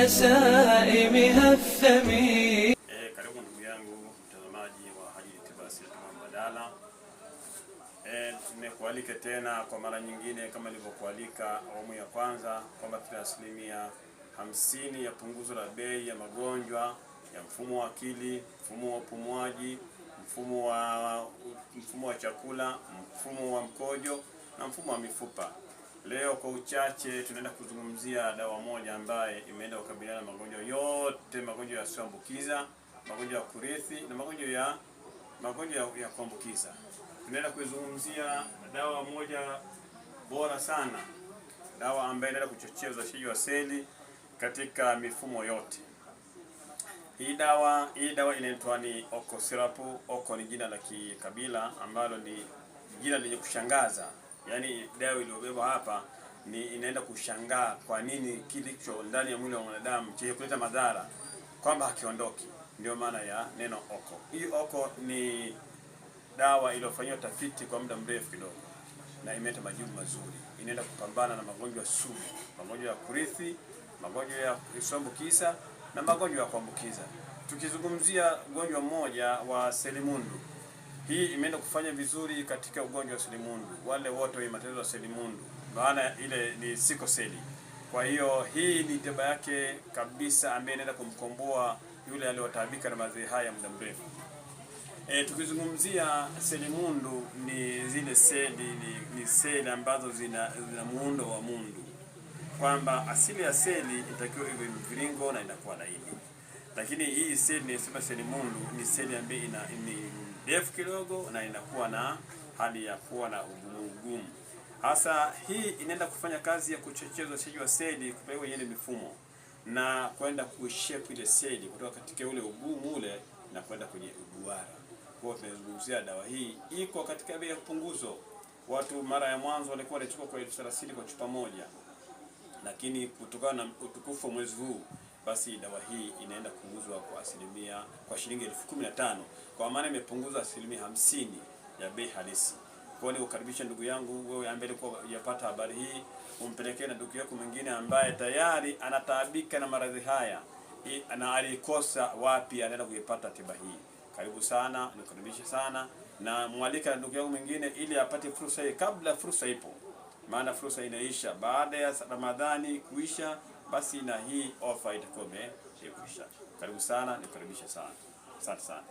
لسائمها الثمين. Karibu ndugu yangu mtazamaji wa Hadithi Tiba Asili Mbadala. Nimekualika tena kwa mara nyingine kama nilivyokualika awamu ya kwanza kwamba tuna 50% ya punguzo la bei ya magonjwa ya mfumo wa akili, mfumo wa upumuaji, mfumo wa chakula, mfumo wa mkojo na mfumo wa mifupa. Leo kwa uchache tunaenda kuzungumzia dawa moja ambaye imeenda kukabiliana na magonjwa yote, magonjwa yasiyoambukiza, magonjwa ya kurithi na magonjwa ya kuambukiza. Tunaenda kuzungumzia dawa moja bora sana, dawa ambayo inaenda kuchochea uzalishaji wa seli katika mifumo yote. Hii dawa inaitwa ni Oko Syrup. Oko ni jina la kikabila ambalo ni jina lenye kushangaza. Yaani dawa iliyobeba hapa ni inaenda kushangaa kwa nini kilicho ndani ya mwili wa mwanadamu chenye kuleta madhara kwamba hakiondoki. Ndio maana ya neno Oko. Hii Oko ni dawa iliyofanywa tafiti kwa muda mrefu kidogo na imeleta majibu mazuri. Inaenda kupambana na magonjwa sugu, magonjwa ya kurithi, magonjwa ya kuambukiza na magonjwa ya kuambukiza. Tukizungumzia ugonjwa mmoja wa selimundu, hii imeenda kufanya vizuri katika ugonjwa wa selimundu. Wale wote wenye matatizo ya selimundu, maana ile ni siko seli. Kwa hiyo hii ni tiba yake kabisa ambaye inaenda kumkomboa yule aliyotaabika na madhara haya muda mrefu. Tukizungumzia selimundu ni zile seli ni seli ambazo zina muundo wa mundu. Kwamba asili ya seli itakiwa iwe mviringo na inakuwa laini. Lakini hii seli ni selimundu ni seli ambayo ni ndefu kidogo na inakuwa na hali ya kuwa na ugumu. Hasa hii inaenda kufanya kazi ya kuchochea uzalishaji wa seli kupeleka kwenye mifumo na kwenda kushape ile seli kutoka katika ule ugumu ule na kwenda kwenye uduara. Kwa hiyo tunazungumzia dawa hii iko katika bei ya punguzo. Watu mara ya mwanzo walikuwa wanachukua kwa 30 kwa chupa moja. Lakini kutokana na utukufu wa mwezi huu basi dawa hii inaenda kuuzwa kwa shilingi 15,000. Kwa maana imepunguzwa 50% ya bei halisi. Kwa hiyo ukaribisha ndugu yangu wewe ambaye ulikuwa unapata habari hii, umpelekee na ndugu yako mwingine ambaye tayari anataabika na maradhi haya na alikosa wapi anaenda kuipata tiba hii. Karibu sana, nikaribisha sana na mwalika na ndugu yako mwingine ili apate fursa hii kabla fursa ipo. Maana fursa inaisha baada ya Ramadhani kuisha, basi na hii ofa itakuwa imekwisha. Karibu sana, nikaribisha sana. Asante sana.